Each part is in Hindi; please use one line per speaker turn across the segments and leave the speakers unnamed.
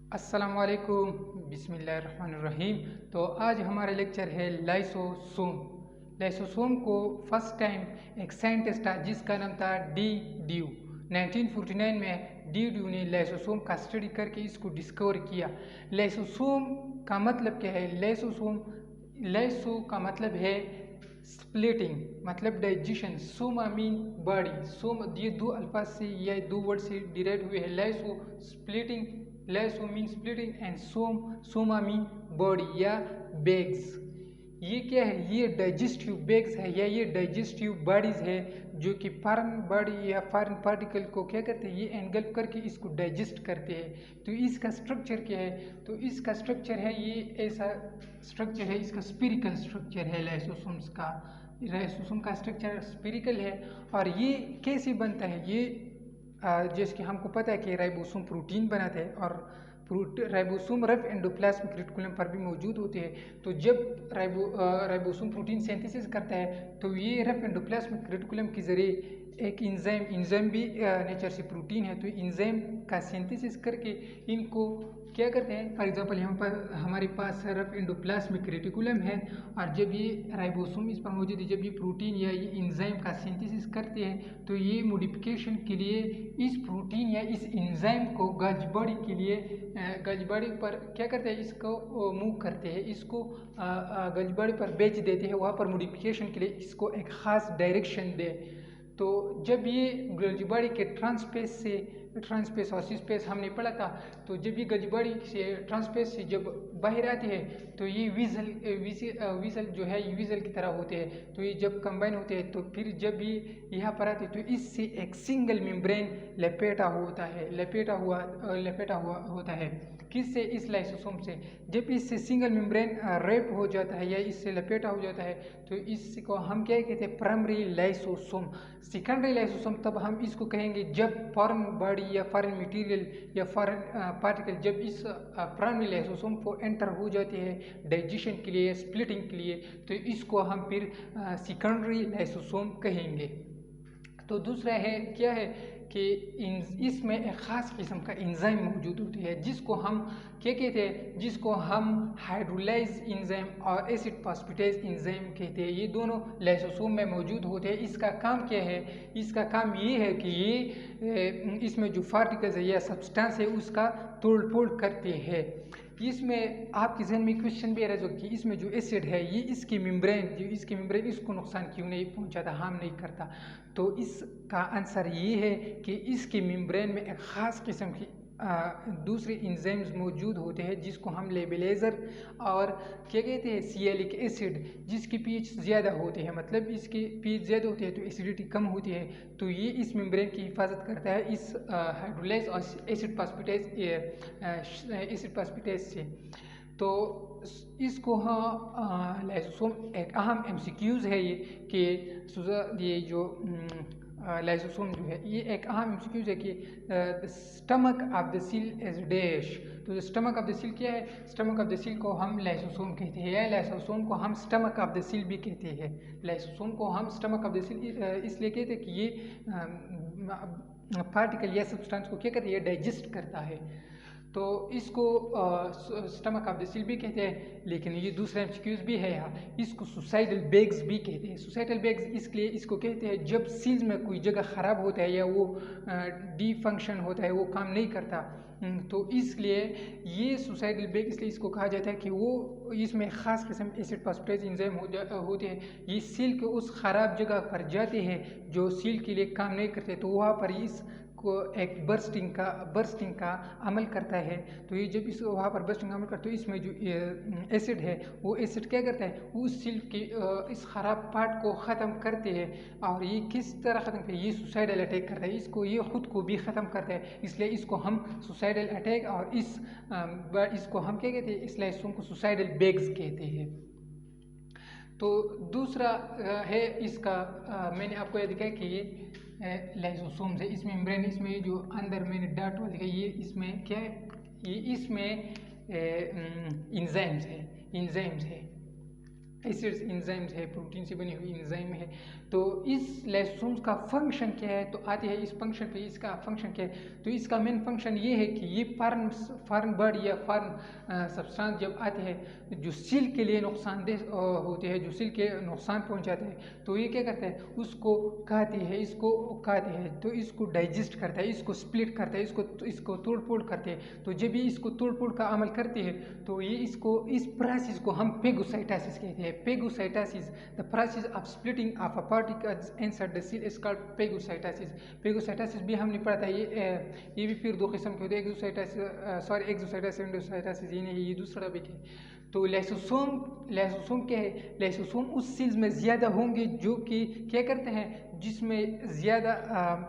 अस्सलामुअलैकुम बिस्मिल्लाहिर्रहमानिर्रहीम। तो आज हमारा लेक्चर है लाइसोसोम। लाइसोसोम को फर्स्ट टाइम एक साइंटिस्ट था जिसका नाम था डी ड्यू। 1949 में डी ड्यू ने लाइसोसोम का स्टडी करके इसको डिस्कवर किया। लाइसोसोम का मतलब क्या है? लाइसो का मतलब है स्प्लिटिंग, मतलब डाइजेशन। सोमा मीन बॉडी। सोम ये दो अल्फाज से या दो वर्ड से डिराइव हुए हैं। Lyso splitting, lyso mean splitting and Soma mean body या बैग्स। ये क्या है? ये डाइजेस्टिव बैग्स है या ये डाइजेस्टिव बॉडीज है जो कि फॉरेन बॉडी या फॉरेन पार्टिकल को क्या करते हैं, ये एनगल्फ करके इसको डाइजेस्ट करते हैं। तो इसका स्ट्रक्चर क्या है? तो इसका स्ट्रक्चर है, ये ऐसा स्ट्रक्चर है, इसका स्फेरिकल स्ट्रक्चर है लाइसोसोम्स का। लाइसोसोम का स्ट्रक्चर स्फेरिकल है। और ये कैसे बनता है? ये जैसे कि हमको पता है कि राइबोसोम प्रोटीन बनाते हैं और राइबोसोम रफ एंडोप्लाज्मिक रेटिकुलम पर भी मौजूद होते हैं। तो जब राइबोसोम प्रोटीन सिंथेसिस करता है तो ये रफ एंडोप्लाज्मिक रेटिकुलम के जरिए एक इंजाइम भी नेचर से प्रोटीन है, तो इंजाइम का सिंथेसिस करके इनको क्या करते हैं। फॉर एग्जांपल यहाँ पर हमारे पास रफ एंडोप्लाज्मिक रेटिकुलम है और जब ये राइबोसोम इस पर मौजूद है, जब ये प्रोटीन या ये इंजाइम का सिंथेसिस करते हैं तो ये मॉडिफिकेशन के लिए इस प्रोटीन या इस इंजाइम को गजबड़ी के लिए गजबड़ी पर क्या करते हैं, इसको मूव करते हैं, इसको गजबड़ी पर बेच देते हैं, वहाँ पर मॉडिफिकेशन के लिए इसको एक ख़ास डायरेक्शन दे। तो जब ये गजबड़ी के ट्रांसपेस और सिस्पेस हमने पढ़ा था, तो जब ये गजबड़ी से ट्रांसपेस से जब बाहर आते हैं तो ये विजल जो है ये विजल की तरह होते हैं। तो ये जब कंबाइन होते हैं तो फिर जब ये यहाँ पर आते हैं तो इससे एक सिंगल मेम्ब्रेन लपेटा हुआ होता है। किससे? इस लाइसोसोम से। जब इससे सिंगल मेम्ब्रेन रैप हो जाता है या इससे लपेटा हो जाता है तो इसको हम क्या कहते हैं? Primary lysosome. सेकेंडरी लाइसोसोम तब हम इसको कहेंगे जब फॉरेन बॉडी या फॉरेन मटेरियल या फॉरेन पार्टिकल जब इस प्राइमरी लाइसोसोम को एंटर हो जाते हैं डाइजेशन के लिए, स्प्लिटिंग के लिए, तो इसको हम फिर सेकेंडरी लाइसोसोम कहेंगे। तो दूसरा है क्या है कि इसमें एक ख़ास किस्म का एंजाइम मौजूद होती है जिसको हम क्या कहते हैं? जिसको हम हाइड्रोलाइज एंजाइम और एसिड फास्फेटेज एंजाइम कहते हैं। ये दोनों लाइसोसोम में मौजूद होते हैं। इसका काम क्या है? इसका काम ये है कि ये इसमें जो पार्टिकल्स है या सब्सटेंस है उसका तोड़ फोड़ करते हैं। इसमें आपके जहन में क्वेश्चन भी आ रहा है कि इसमें जो एसिड है ये इसकी मेम्ब्रेन इसको नुकसान क्यों नहीं पहुंचाता, हार्म नहीं करता? तो इसका आंसर ये है कि इसके मेम्ब्रेन में एक ख़ास किस्म की दूसरे एंजाइम्स मौजूद होते हैं जिसको हम लेबलाइजर और क्या कहते हैं, सियालिक एसिड, जिसकी पीएच ज़्यादा होते हैं, मतलब इसकी पीएच ज़्यादा होती है तो एसिडिटी कम होती है। तो ये इस मेम्ब्रेन की हिफाजत करता है इस हाइड्रोलाइज और एसिड फास्फेटेज से। तो इसको हाँ लाइसोसोम एक अहम एमसीक्यूज़ है ये कि ये जो लाइसोसोम जो है ये एक अहम एमसीक्यूज़ है कि the stomach of the cell is dash. तो स्टमक ऑफ द सेल क्या है? स्टमक ऑफ द सेल को हम लाइसोसोम कहते हैं या लाइसोसोम को हम स्टमक ऑफ द सेल भी कहते हैं। लाइसोसोम को हम स्टमक ऑफ द सेल इसलिए कहते हैं कि ये पार्टिकल या सब्सटेंस को क्या करता है? ये डाइजेस्ट करता है। तो इसको स्टमक ऑफ द सेल भी कहते हैं। लेकिन ये दूसरा एमसीक्यूज़ भी है यहाँ, इसको सुसाइडल बैग्स भी कहते हैं। सुसाइडल बैग्स इसलिए इसको कहते हैं जब सेल्स में कोई जगह ख़राब होता है या वो डिफंक्शन होता है, वो काम नहीं करता, तो इसलिए ये सुसाइडल बैग इसलिए इसको कहा जाता है कि वो इसमें ख़ास किस्म एसिड फास्फेटेज एंजाइम होते हैं। ये सेल के उस ख़राब जगह पर जाते हैं जो सेल के लिए काम नहीं करते, तो वहाँ पर इस को एक बर्स्टिंग का अमल करता है। तो ये जब इस वहाँ पर बर्स्टिंग अमल करता है तो इसमें जो एसिड है वो एसिड क्या करता है? उस सेल के इस ख़राब पार्ट को ख़त्म करते हैं। और ये किस तरह ख़त्म करते हैं? ये सुसाइडल अटैक करता है, इसको ये ख़ुद को भी ख़त्म करता है, इसलिए इसको हम सुसाइडल अटैक और इसको हम क्या कहते हैं? इस लाइसोसोम को सुसाइडल बैग्स कहते हैं। तो दूसरा है इसका मैंने आपको यह दिखाया कि ये लाइसोसोम है, इसमें मेम्ब्रेन, इसमें जो अंदर मैंने डार्ट वाला दिखाया ये इसमें क्या है? ये इसमें एंजाइम्स है। एसिड्स एंजाइम्स है, प्रोटीन से बनी हुई एंजाइम है। तो इस लाइसोसोम्स का फंक्शन क्या है, तो आते हैं इस फंक्शन पे। इसका फंक्शन क्या है, तो इसका मेन फंक्शन ये है कि ये फॉरेन बॉडी या फॉरेन सब्सटेंस जब आते हैं जो सेल के लिए नुकसानदेह होते हैं, जो सेल के नुकसान पहुंचाते हैं, तो ये क्या करते हैं, उसको खाते हैं, इसको खाते हैं, तो इसको डाइजेस्ट करता है, इसको स्प्लिट करता है, इसको तोड़ फोड़ करते हैं। तो जब भी इसको तोड़ फोड़ का अमल करते हैं तो ये इस प्रोसेस को हम पेगोसाइटोसिस कहते हैं। Phagocytosis, the process of splitting of a particles inside the cell is called phagocytosis. Phagocytosis भी हमने पढ़ा था। ये भी फिर दो किस्म के होते हैं, एक्सोसाइटोसिस एंडोसाइटोसिस। ये नहीं, ये दूसरा टॉपिक है। तो लाइसोसोम क्या है, लाइसोसोम उस सेल्स में ज़्यादा होंगे जो कि क्या करते हैं, जिसमें ज़्यादा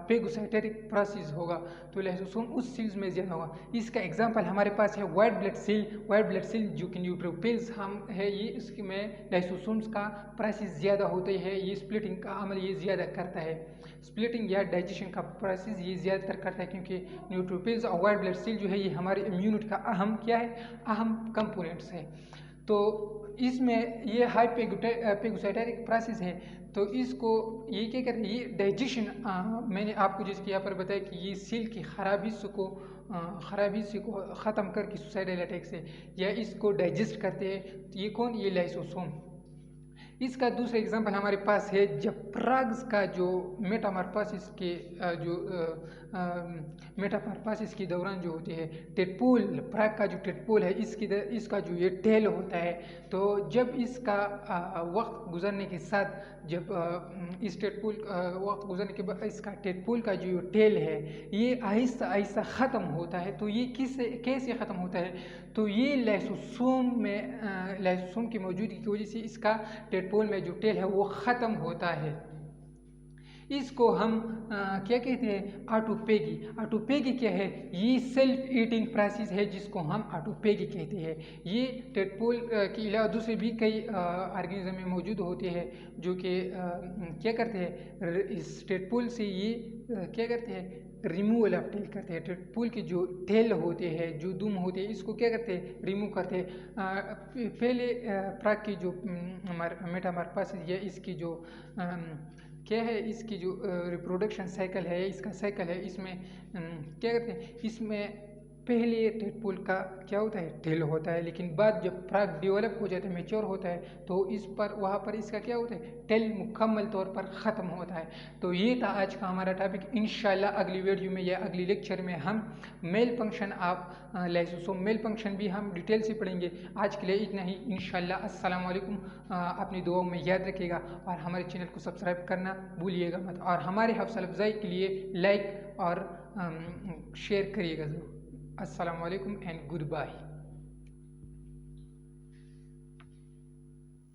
पेगोसाइटोटिक प्रोसेस होगा। तो लाइसोसोम उस सेल्स में ज़्यादा होगा। इसका एग्जांपल हमारे पास है वाइट ब्लड सेल जो कि न्यूट्रोफिल्स हम है, ये इसमें लाइसोसोम्स का प्रोसेस ज़्यादा होता है। ये स्प्लिटिंग का अमल ये ज़्यादा करता है, स्प्लिटिंग या डाइजेशन का प्रोसेस ये ज़्यादातर करता है, क्योंकि न्यूट्रोफिल्स और वाइट ब्लड सेल जो है ये हमारे इम्यूनिटी का अहम क्या है, अहम कंपोनेंट्स है। तो इसमें ये हाई पेगोसाइटोटिक प्रोसेस है। तो इसको ये क्या करते हैं, ये डाइजेशन, मैंने आपको जैसे यहाँ पर बताया कि ये सेल की खराबी से को ख़त्म करके सुसाइडल अटैक से या इसको डाइजेस्ट करते हैं। ये कौन, ये लाइसोसोम। इसका दूसरा एग्जांपल हमारे पास है जब प्राग्स का जो मेटामॉर्फोसिस के दौरान जो होते हैं टेडपोल, प्राग का जो टेडपोल है इसका जो ये टेल होता है, तो जब इसका वक्त गुजरने के साथ, जब इस टेडपोल वक्त गुजरने के बाद इसका टेडपोल का जो टेल है ये आहिस्ता आहिस्ता ख़त्म होता है। तो ये कैसे ख़त्म होता है, तो ये लाइसोसोम की मौजूदगी की वजह से इसका टेडपोल में जो टेल है वो ख़त्म होता है। इसको हम क्या कहते हैं, ऑटोपेगी क्या है, ये सेल्फ ईटिंग प्रोसेस है जिसको हम ऑटोपेगी कहते हैं। ये टेडपोल के अलावा दूसरे भी कई ऑर्गेनिज्म में मौजूद होते हैं जो कि क्या करते हैं, इस टेडपोल से ये क्या करते हैं, रिमूवल ऑफ टेल करते हैं। टेडपोल के जो टेल होते हैं, जो दुम होते हैं, इसको क्या करते हैं, रिमूव करते हैं। पहले प्राग की जो मेटामॉर्फोसिस या इसकी जो क्या है, इसकी जो रिप्रोडक्शन साइकिल है, इसका साइकिल है, इसमें क्या करते हैं, इसमें पहले टेडपोल का क्या होता है, टेल होता है, लेकिन बाद जब प्राग डेवलप हो जाता है, मैच्योर होता है, तो इस पर वहाँ पर इसका क्या होता है, टेल मुकम्मल तौर पर ख़त्म होता है। तो ये था आज का हमारा टॉपिक। इंशाल्लाह अगली वीडियो में या अगली लेक्चर में हम main function of lysosome, main function भी हम डिटेल से पढ़ेंगे। आज के लिए इतना ही। इंशाल्लाह। अस्सलाम वालेकुम। अपनी दुआओं में याद रखिएगा और हमारे चैनल को सब्सक्राइब करना भूलिएगा मत, और हमारे हौसला अफजाई के लिए लाइक और शेयर करिएगा ज़रूर। Assalamu alaikum and goodbye.